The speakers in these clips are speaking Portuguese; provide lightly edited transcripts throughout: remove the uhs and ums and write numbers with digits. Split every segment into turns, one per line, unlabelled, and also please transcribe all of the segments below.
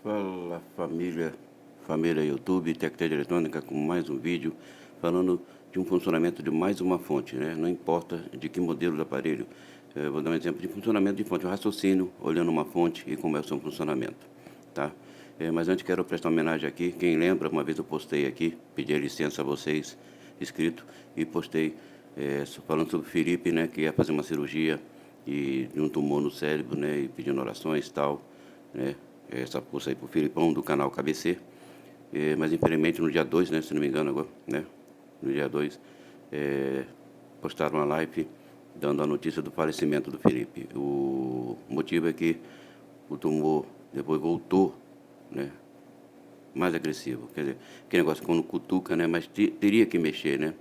Fala família YouTube, Tected Eletrônica, com mais um vídeo falando de um funcionamento de mais uma fonte, né? Não importa de que modelo do aparelho. Vou dar um exemplo de funcionamento de fonte, um raciocínio, olhando uma fonte e como é o seu funcionamento, tá? Mas antes quero prestar homenagem aqui, quem lembra, uma vez eu postei aqui, pedi licença a vocês, inscrito, e postei falando sobre o Felipe, né, que ia fazer uma cirurgia e de um tumor no cérebro, né, e pedindo orações e tal, né? Essa força aí pro Filipão do canal KBC, mas infelizmente no dia 2, né, se não me engano agora, né, no dia 2, postaram uma live dando a notícia do falecimento do Felipe. O motivo é que o tumor depois voltou, né, mais agressivo, quer dizer, que negócio quando cutuca, né, mas teria que mexer, né,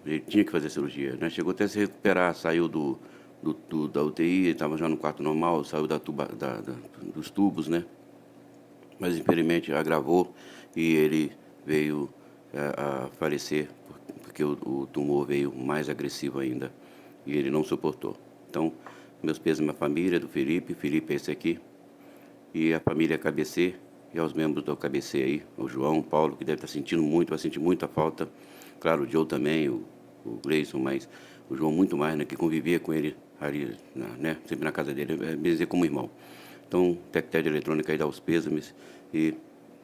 ele tinha que fazer cirurgia, né, chegou até a se recuperar, saiu da UTI, estava já no quarto normal, saiu dos tubos, né? Mas infelizmente agravou e ele veio a falecer porque o tumor veio mais agressivo ainda e ele não suportou. Então, meus pesos à minha família, do Felipe é esse aqui, e a família KBC e aos membros do KBC aí, o João, o Paulo, que deve estar sentindo muito, vai sentir muita falta. Claro, o Joe também, o Gleison, mas o João muito mais, né, que convivia com ele ali, né, sempre na casa dele, bem dizer, como irmão. Então, Tected Eletrônica aí dá os pêsames e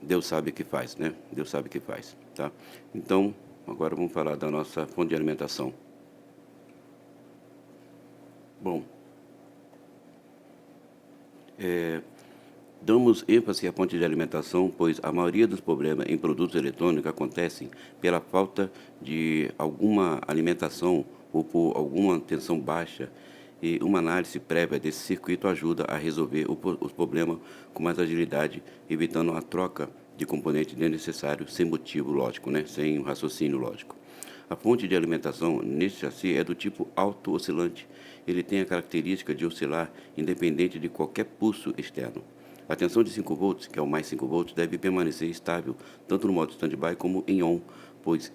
Deus sabe o que faz, né? Deus sabe o que faz, tá? Então, agora vamos falar da nossa fonte de alimentação. Bom, damos ênfase à fonte de alimentação, pois a maioria dos problemas em produtos eletrônicos acontecem pela falta de alguma alimentação ou por alguma tensão baixa, e uma análise prévia desse circuito ajuda a resolver os problemas com mais agilidade, evitando a troca de componentes desnecessários sem motivo lógico, né? Sem um raciocínio lógico. A fonte de alimentação neste chassi é do tipo auto-oscilante. Ele tem a característica de oscilar independente de qualquer pulso externo. A tensão de 5 volts, que é o mais 5 volts, deve permanecer estável, tanto no modo standby como em on, pois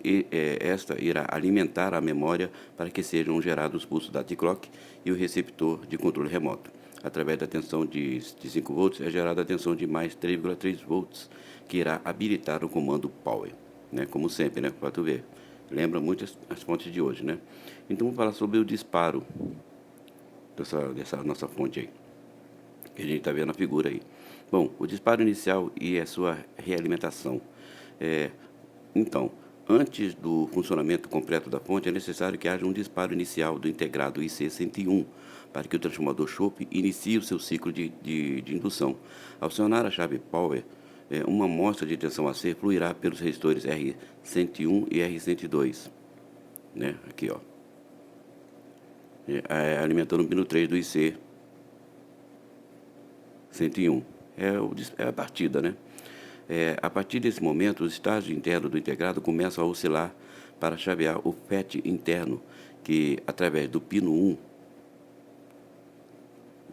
esta irá alimentar a memória para que sejam gerados os pulsos da T-Clock e o receptor de controle remoto. Através da tensão de 5 volts é gerada a tensão de mais 3,3 volts, que irá habilitar o comando Power, né? Como sempre, né? Para tu ver. Lembra muito as fontes de hoje, né? Então vamos falar sobre o disparo dessa nossa fonte aí, que a gente está vendo na figura aí. Bom, o disparo inicial e a sua realimentação. Então, antes do funcionamento completo da fonte, é necessário que haja um disparo inicial do integrado IC101 para que o transformador chope inicie o seu ciclo de indução. Ao acionar a chave Power, uma amostra de tensão AC fluirá pelos resistores R101 e R102, né? Aqui, ó, alimentando o pino 3 do IC101. É a partida, né? A partir desse momento, os estágios internos do integrado começam a oscilar para chavear o FET interno, que, através do pino 1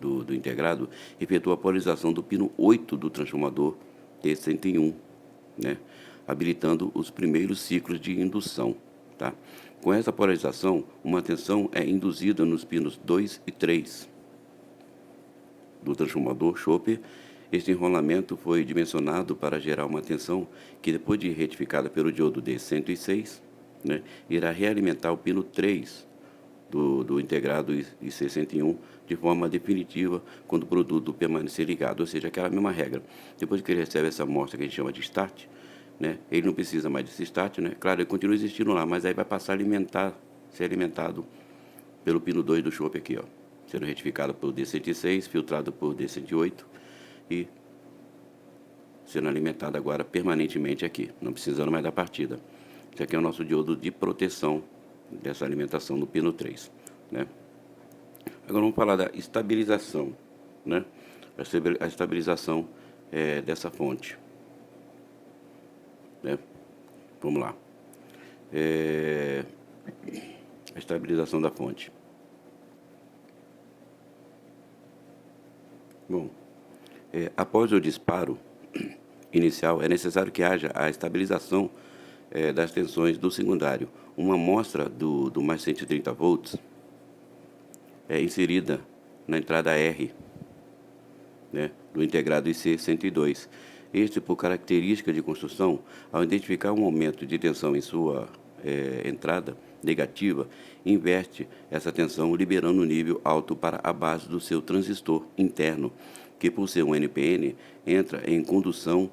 do integrado, efetua a polarização do pino 8 do transformador T101, né, habilitando os primeiros ciclos de indução. Tá? Com essa polarização, uma tensão é induzida nos pinos 2 e 3 do transformador chope. Este enrolamento foi dimensionado para gerar uma tensão que, depois de retificada pelo diodo D106, né, irá realimentar o pino 3 do integrado IC101 de forma definitiva quando o produto permanecer ligado, ou seja, aquela mesma regra. Depois que ele recebe essa amostra que a gente chama de start, né, ele não precisa mais desse start, né? Claro, ele continua existindo lá, mas aí vai passar a ser alimentado pelo pino 2 do chope aqui, ó, sendo retificado por D106, filtrado por D108 e sendo alimentado agora permanentemente aqui, não precisando mais da partida. Esse aqui é o nosso diodo de proteção dessa alimentação do pino 3, né? Agora vamos falar da estabilização, né? A estabilização dessa fonte, né? Vamos lá. A estabilização da fonte. Bom, após o disparo inicial, é necessário que haja a estabilização das tensões do secundário. Uma amostra do mais 130 volts é inserida na entrada R né, do integrado IC102. Este, por característica de construção, ao identificar um aumento de tensão em sua entrada negativa, inverte essa tensão, liberando um nível alto para a base do seu transistor interno, que, por ser um NPN, entra em condução,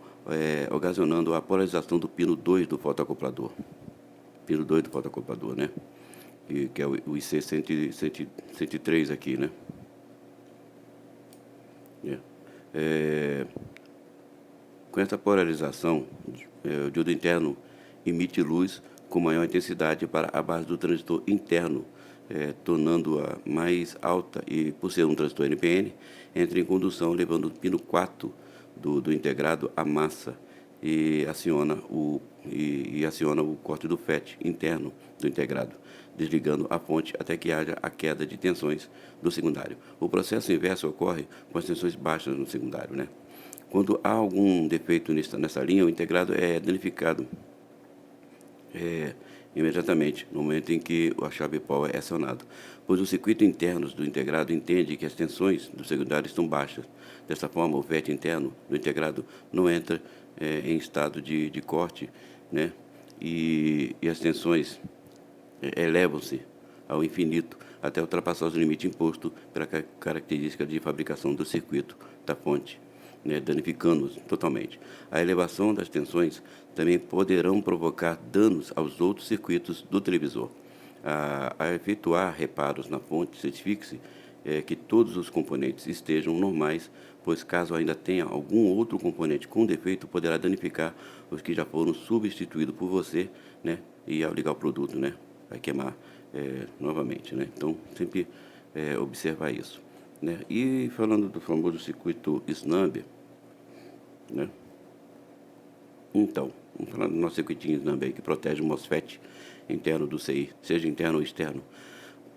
ocasionando a polarização do pino 2 do fotoacoplador. Pino 2 do fotoacoplador, né? Que é o IC103 aqui, né? Com essa polarização, o diodo interno emite luz com maior intensidade para a base do transistor interno, tornando-a mais alta e, por ser um transistor NPN, entra em condução, levando o pino 4 do integrado à massa e aciona o corte do FET interno do integrado, desligando a fonte até que haja a queda de tensões do secundário. O processo inverso ocorre com as tensões baixas no secundário, né? Quando há algum defeito nessa linha, o integrado é danificado imediatamente, no momento em que a chave power é acionada, pois os circuitos internos do integrado entendem que as tensões do secundário estão baixas. Dessa forma, o FET interno do integrado não entra em estado de corte, né? E as tensões elevam-se ao infinito até ultrapassar os limites impostos pela característica de fabricação do circuito da fonte, né, danificando-os totalmente. A elevação das tensões também poderão provocar danos aos outros circuitos do televisor. A efetuar reparos na fonte, certifique-se que todos os componentes estejam normais, pois caso ainda tenha algum outro componente com defeito, poderá danificar os que já foram substituídos por você, né, e ao ligar o produto, né, vai queimar novamente, né? Então, sempre observar isso, né? E falando do famoso circuito SNAB, né? Então, vamos falar do nosso circuitinho SNAB aí, que protege o MOSFET interno do CI, seja interno ou externo.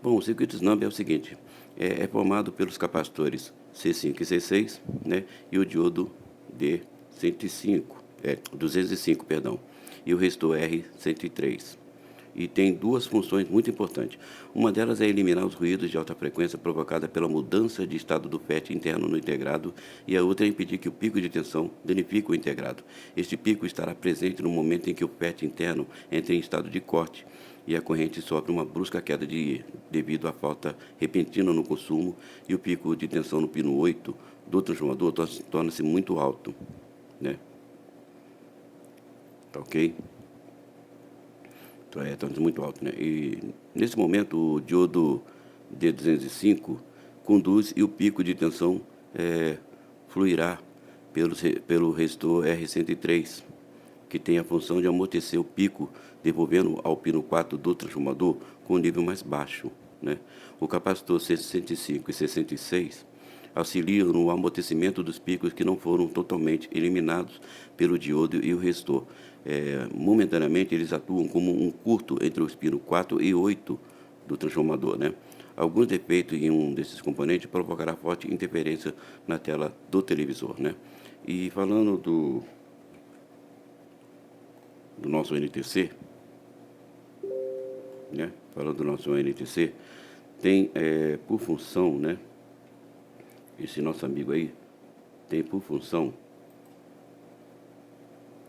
Bom, o circuito SNAB é o seguinte, é formado pelos capacitores C5 e C6, né? E o diodo D205, perdão, e o resistor R103. E tem duas funções muito importantes. Uma delas é eliminar os ruídos de alta frequência provocada pela mudança de estado do FET interno no integrado, e a outra é impedir que o pico de tensão danifique o integrado. Este pico estará presente no momento em que o FET interno entre em estado de corte e a corrente sofre uma brusca queda devido à falta repentina no consumo, e o pico de tensão no pino 8 do transformador torna-se muito alto, né? Tá ok? Torna-se muito alto, né? E nesse momento o diodo D205 conduz e o pico de tensão fluirá pelo resistor R103, que tem a função de amortecer o pico, devolvendo ao pino 4 do transformador com um nível mais baixo, né? O capacitor C65 e C66 auxiliam no amortecimento dos picos que não foram totalmente eliminados pelo diodo e o resistor. Momentaneamente, eles atuam como um curto entre os pinos 4 e 8 do transformador, né? Alguns defeitos em um desses componentes provocará forte interferência na tela do televisor, né? E falando do nosso NTC, né? Falando do nosso NTC, tem por função, né? Esse nosso amigo aí tem por função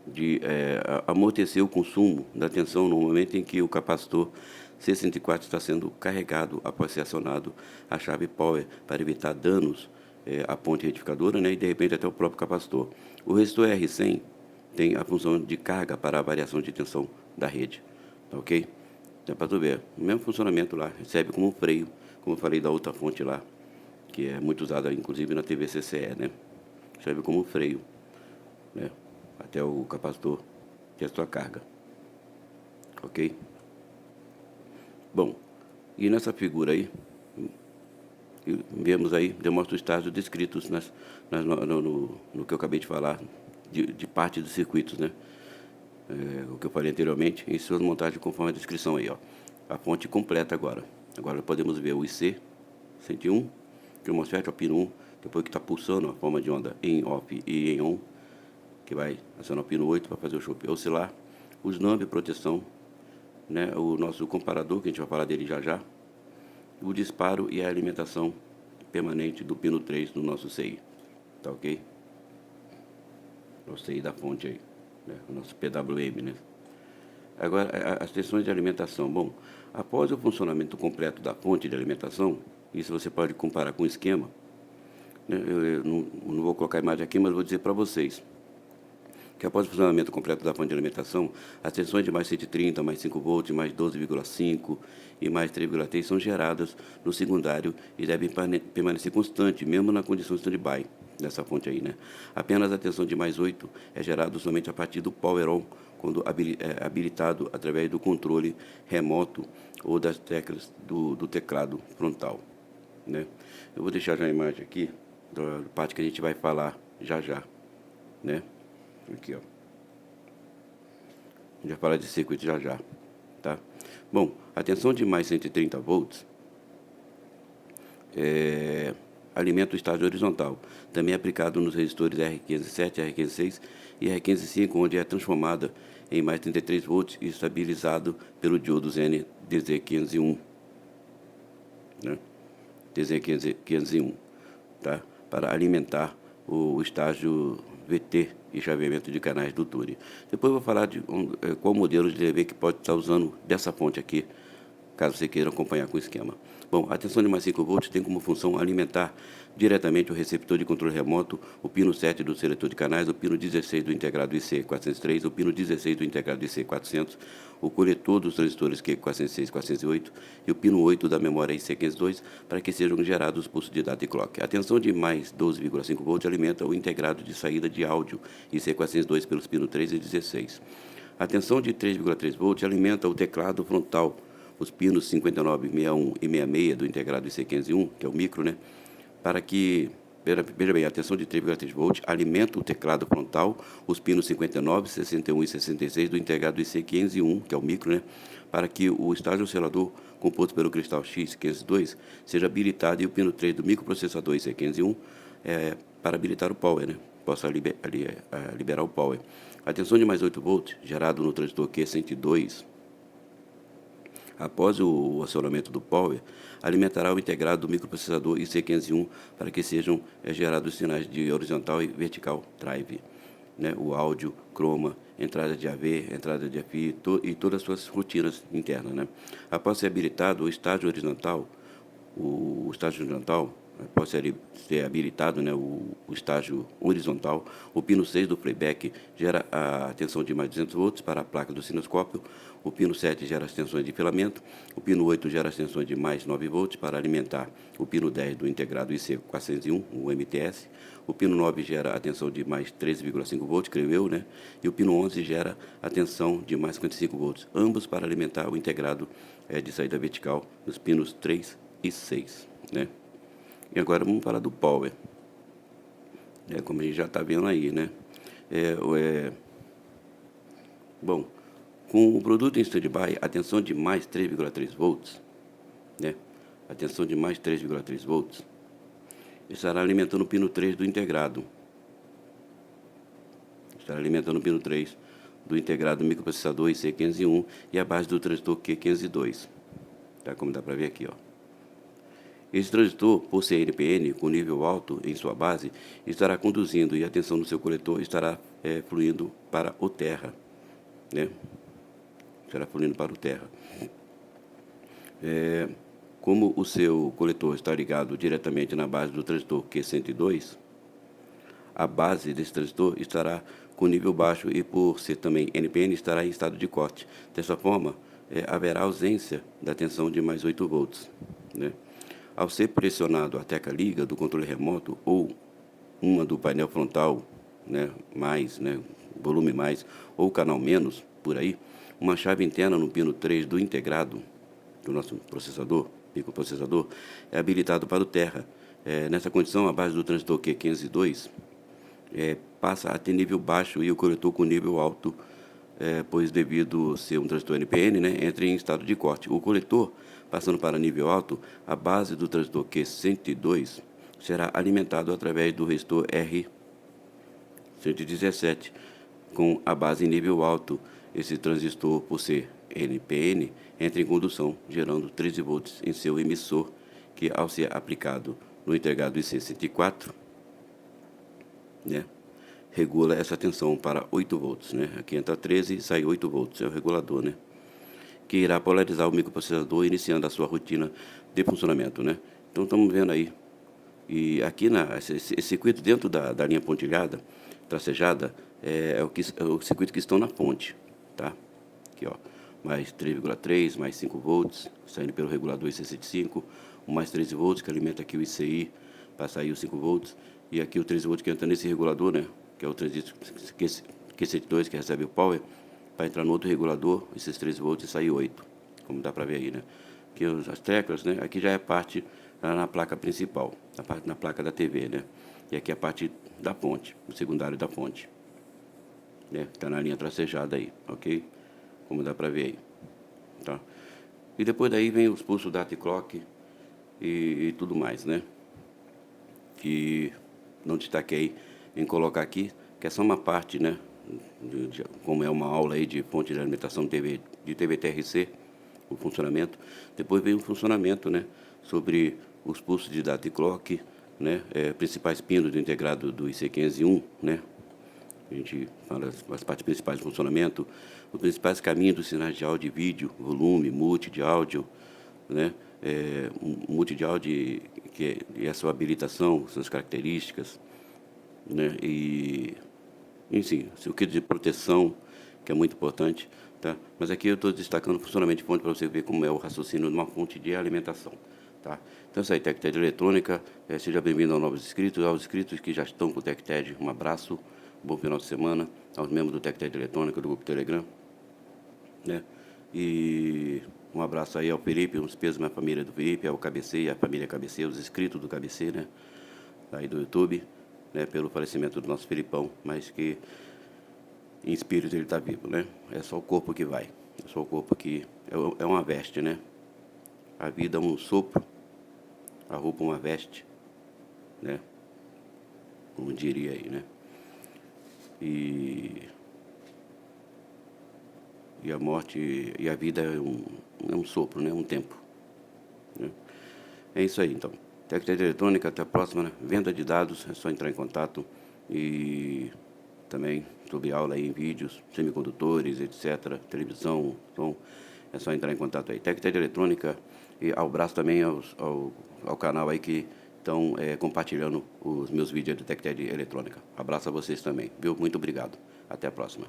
de amortecer o consumo da tensão no momento em que o capacitor C104 está sendo carregado após ser acionado a chave power para evitar danos à ponte retificadora, né, e de repente até o próprio capacitor. O resistor R100 tem a função de carga para a variação de tensão da rede, tá ok? Então, para tu ver, o mesmo funcionamento lá, serve como um freio, como eu falei da outra fonte lá, que é muito usada inclusive na TV CCE, né? Serve como um freio, né, até o capacitor ter a sua carga, ok? Bom, e nessa figura aí, vemos aí, demonstra os estágios descritos no que eu acabei de falar, de parte dos circuitos, né? O que eu falei anteriormente, em suas montagens conforme a descrição aí, ó. A fonte completa agora. Agora podemos ver o IC101, que é o MOSFET, o pino 1, depois que está pulsando a forma de onda em off e em on, que vai acionar o pino 8 para fazer o chope oscilar, os NAMB, proteção, né, o nosso comparador, que a gente vai falar dele já já, o disparo e a alimentação permanente do pino 3 do nosso CI. tá ok? Você aí da fonte aí, né? O nosso PWM, né? Agora, as tensões de alimentação. Bom, após o funcionamento completo da fonte de alimentação, isso você pode comparar com o esquema, né? Eu não vou colocar a imagem aqui, mas vou dizer para vocês que após o funcionamento completo da fonte de alimentação, as tensões de mais 130, mais 5 volts, mais 12,5 e mais 3,3 são geradas no secundário e devem permanecer constante, mesmo na condição stand-by dessa fonte aí, né? Apenas a tensão de mais 8 é gerada somente a partir do power-on, quando habilitado através do controle remoto ou das teclas do teclado frontal, né? Eu vou deixar já a imagem aqui da parte que a gente vai falar já, né? Aqui, ó. A gente vai falar de circuito já, tá? Bom, a tensão de mais 130 volts alimenta o estágio horizontal. Também é aplicado nos resistores R157, R156 e R155, onde é transformada em mais 33 volts e estabilizado pelo diodo N DZ501, né? DZ501, tá? Para alimentar o estágio VT e chaveamento de canais do Tune. Depois eu vou falar de qual modelo de TV que pode estar usando dessa fonte aqui, caso você queira acompanhar com o esquema. Bom, a tensão de mais 5 volts tem como função alimentar diretamente o receptor de controle remoto, o pino 7 do seletor de canais, o pino 16 do integrado IC403, o pino 16 do integrado IC400, o coletor dos transistores Q406 e 408 e o pino 8 da memória IC502 para que sejam gerados os pulsos de data e clock. A tensão de mais 12,5 volts alimenta o integrado de saída de áudio IC402 pelos pinos 3 e 16. A tensão de 3,3 volts alimenta o teclado frontal, os pinos 59, 61 e 66 do integrado IC501, que é o micro, né? Para que, veja bem, a tensão de 3,3 volts alimenta o teclado frontal, os pinos 59, 61 e 66 do integrado IC501, que é o micro, né? Para que o estágio oscilador composto pelo cristal X502 seja habilitado e o pino 3 do microprocessador IC501 para habilitar o power, né? Possa liberar o power. A tensão de mais 8 volts, gerado no transistor Q102, após o acionamento do power, alimentará o integrado do microprocessador IC501 para que sejam gerados sinais de horizontal e vertical drive, né? O áudio, croma, entrada de AV, entrada de FI e todas as suas rotinas internas, né? Após ser habilitado o estágio horizontal, após ser habilitado, né, o estágio horizontal, o pino 6 do playback gera a tensão de mais 200 volts para a placa do cinescópio, o pino 7 gera as tensões de filamento, o pino 8 gera as tensões de mais 9 volts para alimentar o pino 10 do integrado IC401, o MTS, o pino 9 gera a tensão de mais 13,5 volts, creio eu, né? E o pino 11 gera a tensão de mais 55 volts, ambos para alimentar o integrado de saída vertical nos pinos 3 e 6, né? E agora vamos falar do power, como a gente já está vendo aí, né? Bom, com o produto em stand-by, a tensão de mais 3,3 volts, né? A tensão de mais 3,3 volts estará alimentando o pino 3 do integrado. Estará alimentando o pino 3 do integrado microprocessador IC501 e a base do transistor Q502. Tá? Como dá para ver aqui, ó. Esse transistor, por ser NPN, com nível alto em sua base, estará conduzindo e a tensão do seu coletor estará fluindo para o terra, né? Estará fluindo para o terra. Como o seu coletor está ligado diretamente na base do transistor Q102, a base desse transistor estará com nível baixo e, por ser também NPN, estará em estado de corte. Dessa forma, haverá ausência da tensão de mais 8 volts, né? Ao ser pressionado a tecla liga do controle remoto ou uma do painel frontal, né, mais, né, volume mais, ou canal menos, por aí, uma chave interna no pino 3 do integrado do nosso processador, microprocessador, é habilitado para o terra. Nessa condição, a base do transistor Q502 passa a ter nível baixo e o coletor com nível alto, pois devido ser um transistor NPN, né, entra em estado de corte. O coletor, passando para nível alto, a base do transistor Q102 será alimentado através do resistor R117, com a base em nível alto. Esse transistor, por ser NPN, entra em condução, gerando 13 volts em seu emissor, que ao ser aplicado no integrado IC104, né, regula essa tensão para 8 volts, né? Aqui entra 13 e sai 8 volts, é o regulador, né? Que irá polarizar o microprocessador, iniciando a sua rotina de funcionamento, né? Então, estamos vendo aí. E aqui, esse circuito dentro da linha pontilhada, tracejada, é o circuito que estão na fonte, tá? Aqui, ó, mais 3,3, mais 5 volts, saindo pelo regulador IC75, o mais 13 volts, que alimenta aqui o ICI, para sair os 5 volts, e aqui o 13 volts que entra nesse regulador, né? Que é o transistor Q72, que recebe o power, para entrar no outro regulador, esses 13 volts e sair 8, como dá para ver aí, né? Aqui as teclas, né? Aqui já é parte na placa principal, na placa da TV, né? E aqui é a parte da fonte, o secundário da fonte, né? Está na linha tracejada aí, ok? Como dá para ver aí, tá? E depois daí vem os pulsos data e clock e tudo mais, né? Que não destaquei em colocar aqui, que é só uma parte, né? Como é uma aula aí de fonte de alimentação de TVTRC, o funcionamento. Depois vem o funcionamento, né? Sobre os pulsos de data e clock, né? Principais pinos do integrado do IC501, né? A gente fala as partes principais do funcionamento, os principais caminhos dos sinais de áudio e vídeo, volume, multi de áudio, né? Multi de áudio e a sua habilitação, suas características, né? E, enfim, o kit de proteção, que é muito importante, tá? Mas aqui eu estou destacando o funcionamento de fonte para você ver como é o raciocínio de uma fonte de alimentação, tá? Então, isso aí, TecTed Eletrônica, seja bem-vindo aos novos inscritos, aos inscritos que já estão com o TecTed, um abraço, bom final de semana, aos membros do TecTed Eletrônica, do grupo Telegram, né? E um abraço aí ao Felipe, uns pesos na família do Felipe, ao KBC e à família KBC, os inscritos do KBC, né? Aí do YouTube, né? Pelo falecimento do nosso Filipão, mas que em espírito ele está vivo, né? É só o corpo que vai, é só o corpo que é uma veste, né? A vida é um sopro, a roupa uma veste, né? Como diria aí, né? E a morte e a vida é um sopro, né? Um tempo, né? É isso aí, então. TecTed Eletrônica, até a próxima, né? Venda de dados, é só entrar em contato. E também sobre aula aí em vídeos, semicondutores, etc., televisão, então é só entrar em contato aí. TecTed Eletrônica, e ao braço também ao canal aí que estão compartilhando os meus vídeos do TecTed Eletrônica. Abraço a vocês também, viu? Muito obrigado. Até a próxima.